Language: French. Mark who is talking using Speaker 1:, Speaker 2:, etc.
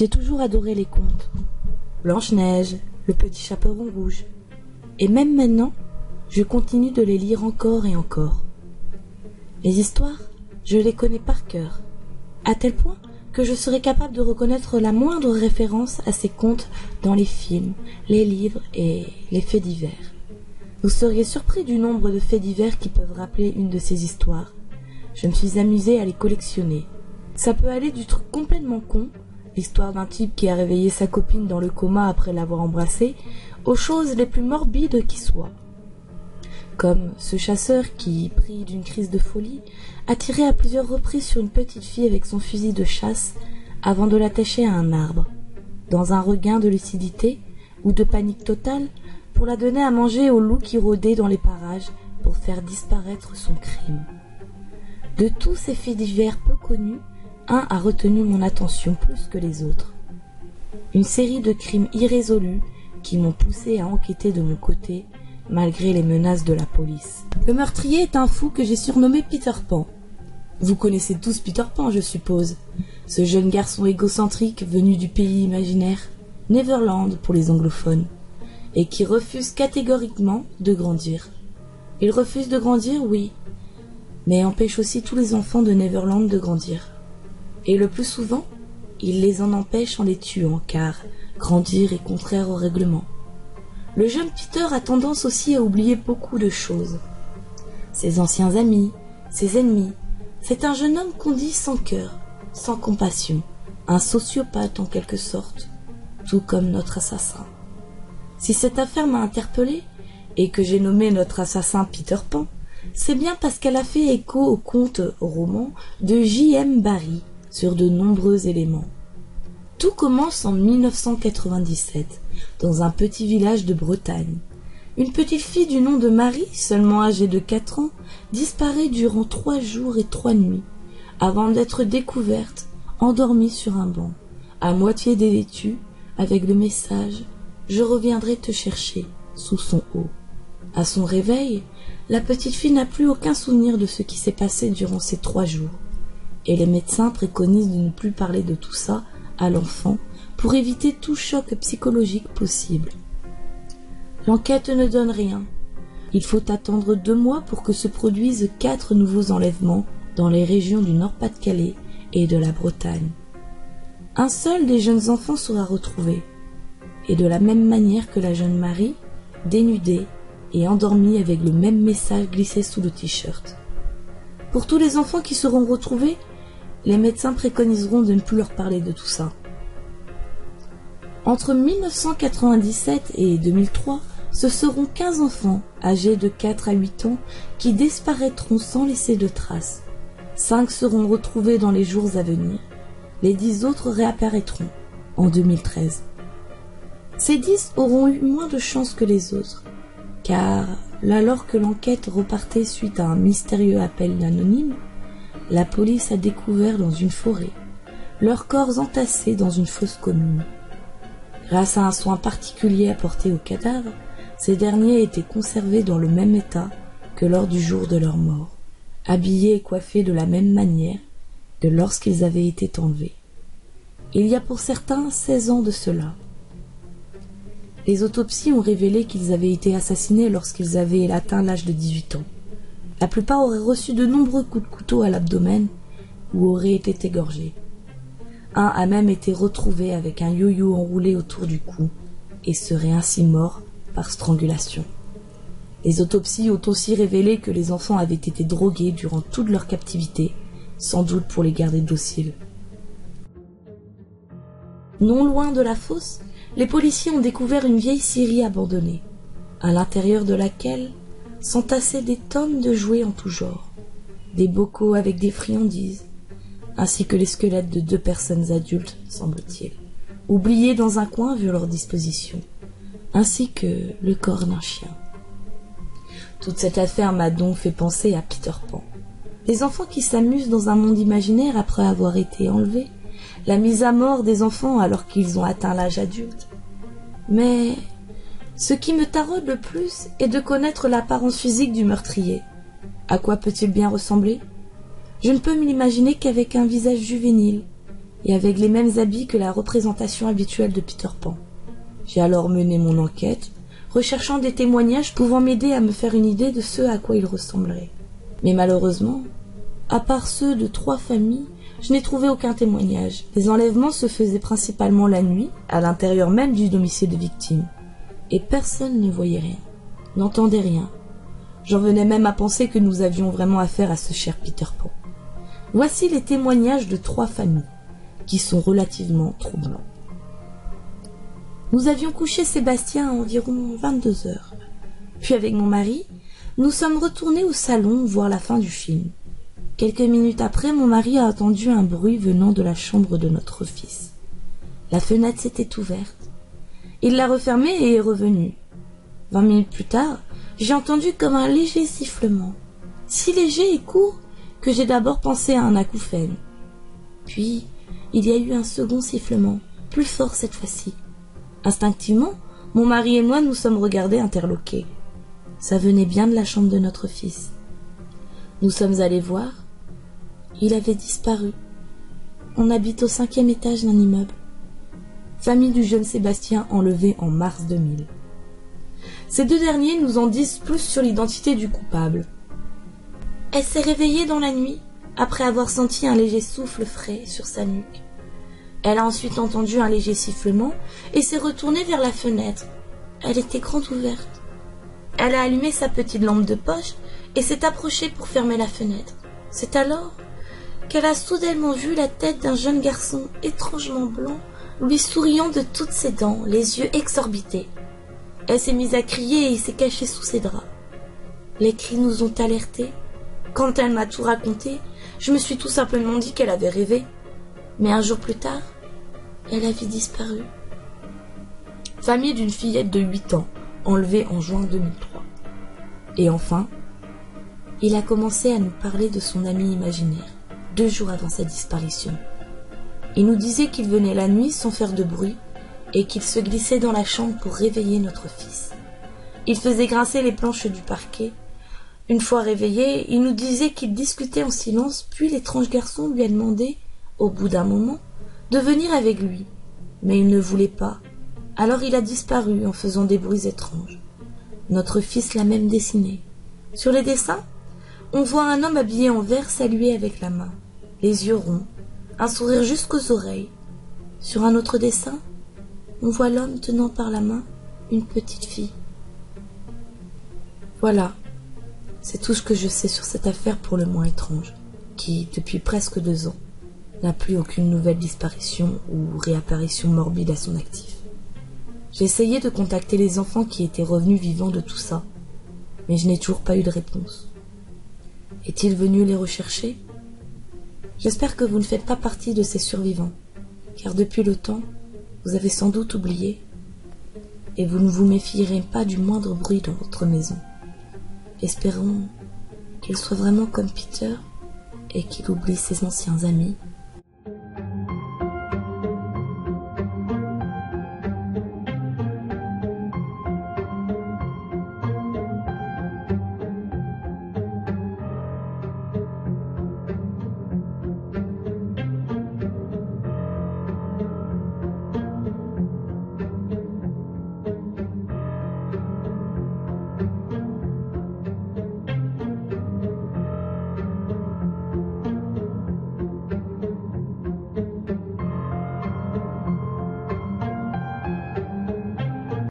Speaker 1: J'ai toujours adoré les contes. Blanche-Neige, le petit chaperon rouge. Et même maintenant, je continue de les lire encore et encore. Les histoires, je les connais par cœur, à tel point que je serais capable de reconnaître la moindre référence à ces contes dans les films, les livres et les faits divers. Vous seriez surpris du nombre de faits divers qui peuvent rappeler une de ces histoires. Je me suis amusée à les collectionner. Ça peut aller du truc complètement con, l'histoire d'un type qui a réveillé sa copine dans le coma après l'avoir embrassée, aux choses les plus morbides qui soient. Comme ce chasseur qui, pris d'une crise de folie, a tiré à plusieurs reprises sur une petite fille avec son fusil de chasse avant de l'attacher à un arbre, dans un regain de lucidité ou de panique totale pour la donner à manger aux loups qui rôdaient dans les parages pour faire disparaître son crime. De tous ces faits divers peu connus, un a retenu mon attention plus que les autres. Une série de crimes irrésolus qui m'ont poussé à enquêter de mon côté, malgré les menaces de la police. Le meurtrier est un fou que j'ai surnommé Peter Pan. Vous connaissez tous Peter Pan, je suppose. Ce jeune garçon égocentrique venu du pays imaginaire, Neverland pour les anglophones, et qui refuse catégoriquement de grandir. Il refuse de grandir, oui, mais empêche aussi tous les enfants de Neverland de grandir. Et le plus souvent, il les en empêche en les tuant, car grandir est contraire au règlement. Le jeune Peter a tendance aussi à oublier beaucoup de choses. Ses anciens amis, ses ennemis. C'est un jeune homme qu'on dit sans cœur, sans compassion, un sociopathe en quelque sorte, tout comme notre assassin. Si cette affaire m'a interpellé et que j'ai nommé notre assassin Peter Pan, c'est bien parce qu'elle a fait écho au conte roman de J.M. Barrie sur de nombreux éléments. Tout commence en 1997, dans un petit village de Bretagne. Une petite fille du nom de Marie, seulement âgée de 4 ans, disparaît durant 3 jours et 3 nuits, avant d'être découverte, endormie sur un banc, à moitié dévêtue, avec le message « Je reviendrai te chercher » sous son haut. À son réveil, la petite fille n'a plus aucun souvenir de ce qui s'est passé durant ces 3 jours, et les médecins préconisent de ne plus parler de tout ça à l'enfant pour éviter tout choc psychologique possible. L'enquête ne donne rien. Il faut attendre 2 mois pour que se produisent 4 nouveaux enlèvements dans les régions du Nord-Pas-de-Calais et de la Bretagne. Un seul des jeunes enfants sera retrouvé, et de la même manière que la jeune Marie, dénudée et endormie avec le même message glissé sous le t-shirt. Pour tous les enfants qui seront retrouvés, les médecins préconiseront de ne plus leur parler de tout ça. Entre 1997 et 2003, ce seront 15 enfants âgés de 4 à 8 ans qui disparaîtront sans laisser de traces. 5 seront retrouvés dans les jours à venir. Les 10 autres réapparaîtront en 2013. Ces 10 auront eu moins de chance que les autres, car alors que l'enquête repartait suite à un mystérieux appel anonyme, la police a découvert dans une forêt leurs corps entassés dans une fosse commune. Grâce à un soin particulier apporté aux cadavres, ces derniers étaient conservés dans le même état que lors du jour de leur mort, habillés et coiffés de la même manière que lorsqu'ils avaient été enlevés. Il y a pour certains 16 ans de cela. Les autopsies ont révélé qu'ils avaient été assassinés lorsqu'ils avaient atteint l'âge de 18 ans. La plupart auraient reçu de nombreux coups de couteau à l'abdomen ou auraient été égorgés. Un a même été retrouvé avec un yo-yo enroulé autour du cou et serait ainsi mort par strangulation. Les autopsies ont aussi révélé que les enfants avaient été drogués durant toute leur captivité, sans doute pour les garder dociles. Non loin de la fosse, les policiers ont découvert une vieille scierie abandonnée, à l'intérieur de laquelle s'entassaient des tonnes de jouets en tout genre, des bocaux avec des friandises, ainsi que les squelettes de 2 personnes adultes, semble-t-il, oubliés dans un coin vu leur disposition, ainsi que le corps d'un chien. Toute cette affaire m'a donc fait penser à Peter Pan. Les enfants qui s'amusent dans un monde imaginaire après avoir été enlevés, la mise à mort des enfants alors qu'ils ont atteint l'âge adulte. Mais ce qui me taraude le plus est de connaître l'apparence physique du meurtrier. À quoi peut-il bien ressembler ? Je ne peux m'imaginer qu'avec un visage juvénile, et avec les mêmes habits que la représentation habituelle de Peter Pan. J'ai alors mené mon enquête, recherchant des témoignages pouvant m'aider à me faire une idée de ce à quoi il ressemblerait. Mais malheureusement, à part ceux de 3 familles, je n'ai trouvé aucun témoignage. Les enlèvements se faisaient principalement la nuit, à l'intérieur même du domicile de victime. Et personne ne voyait rien, n'entendait rien. J'en venais même à penser que nous avions vraiment affaire à ce cher Peter Pan. Voici les témoignages de 3 familles, qui sont relativement troublants. Nous avions couché Sébastien à environ 22 heures. Puis avec mon mari, nous sommes retournés au salon voir la fin du film. Quelques minutes après, mon mari a entendu un bruit venant de la chambre de notre fils. La fenêtre s'était ouverte. Il l'a refermée et est revenu. 20 minutes plus tard, j'ai entendu comme un léger sifflement. Si léger et court que j'ai d'abord pensé à un acouphène. Puis, il y a eu un second sifflement, plus fort cette fois-ci. Instinctivement, mon mari et moi nous sommes regardés interloqués. Ça venait bien de la chambre de notre fils. Nous sommes allés voir. Il avait disparu. On habite au 5e étage d'un immeuble. Famille du jeune Sébastien enlevé en mars 2000. Ces 2 derniers nous en disent plus sur l'identité du coupable. Elle s'est réveillée dans la nuit, après avoir senti un léger souffle frais sur sa nuque. Elle a ensuite entendu un léger sifflement et s'est retournée vers la fenêtre. Elle était grande ouverte. Elle a allumé sa petite lampe de poche et s'est approchée pour fermer la fenêtre. C'est alors qu'elle a soudainement vu la tête d'un jeune garçon étrangement blanc, lui souriant de toutes ses dents, les yeux exorbités. Elle s'est mise à crier et s'est cachée sous ses draps. Les cris nous ont alertés. Quand elle m'a tout raconté, je me suis tout simplement dit qu'elle avait rêvé. Mais un jour plus tard, elle avait disparu. Famille d'une fillette de 8 ans, enlevée en juin 2003. Et enfin, il a commencé à nous parler de son ami imaginaire, 2 jours avant sa disparition. Il nous disait qu'il venait la nuit sans faire de bruit et qu'il se glissait dans la chambre pour réveiller notre fils. Il faisait grincer les planches du parquet. Une fois réveillé, il nous disait qu'il discutait en silence, puis l'étrange garçon lui a demandé, au bout d'un moment, de venir avec lui. Mais il ne voulait pas. Alors il a disparu en faisant des bruits étranges. Notre fils l'a même dessiné. Sur les dessins, on voit un homme habillé en vert saluer avec la main, les yeux ronds, un sourire jusqu'aux oreilles. Sur un autre dessin, on voit l'homme tenant par la main une petite fille. Voilà, c'est tout ce que je sais sur cette affaire pour le moins étrange, qui, depuis presque 2 ans, n'a plus aucune nouvelle disparition ou réapparition morbide à son actif. J'ai essayé de contacter les enfants qui étaient revenus vivants de tout ça, mais je n'ai toujours pas eu de réponse. Est-il venu les rechercher? J'espère que vous ne faites pas partie de ces survivants, car depuis le temps, vous avez sans doute oublié, et vous ne vous méfierez pas du moindre bruit dans votre maison. Espérons qu'il soit vraiment comme Peter et qu'il oublie ses anciens amis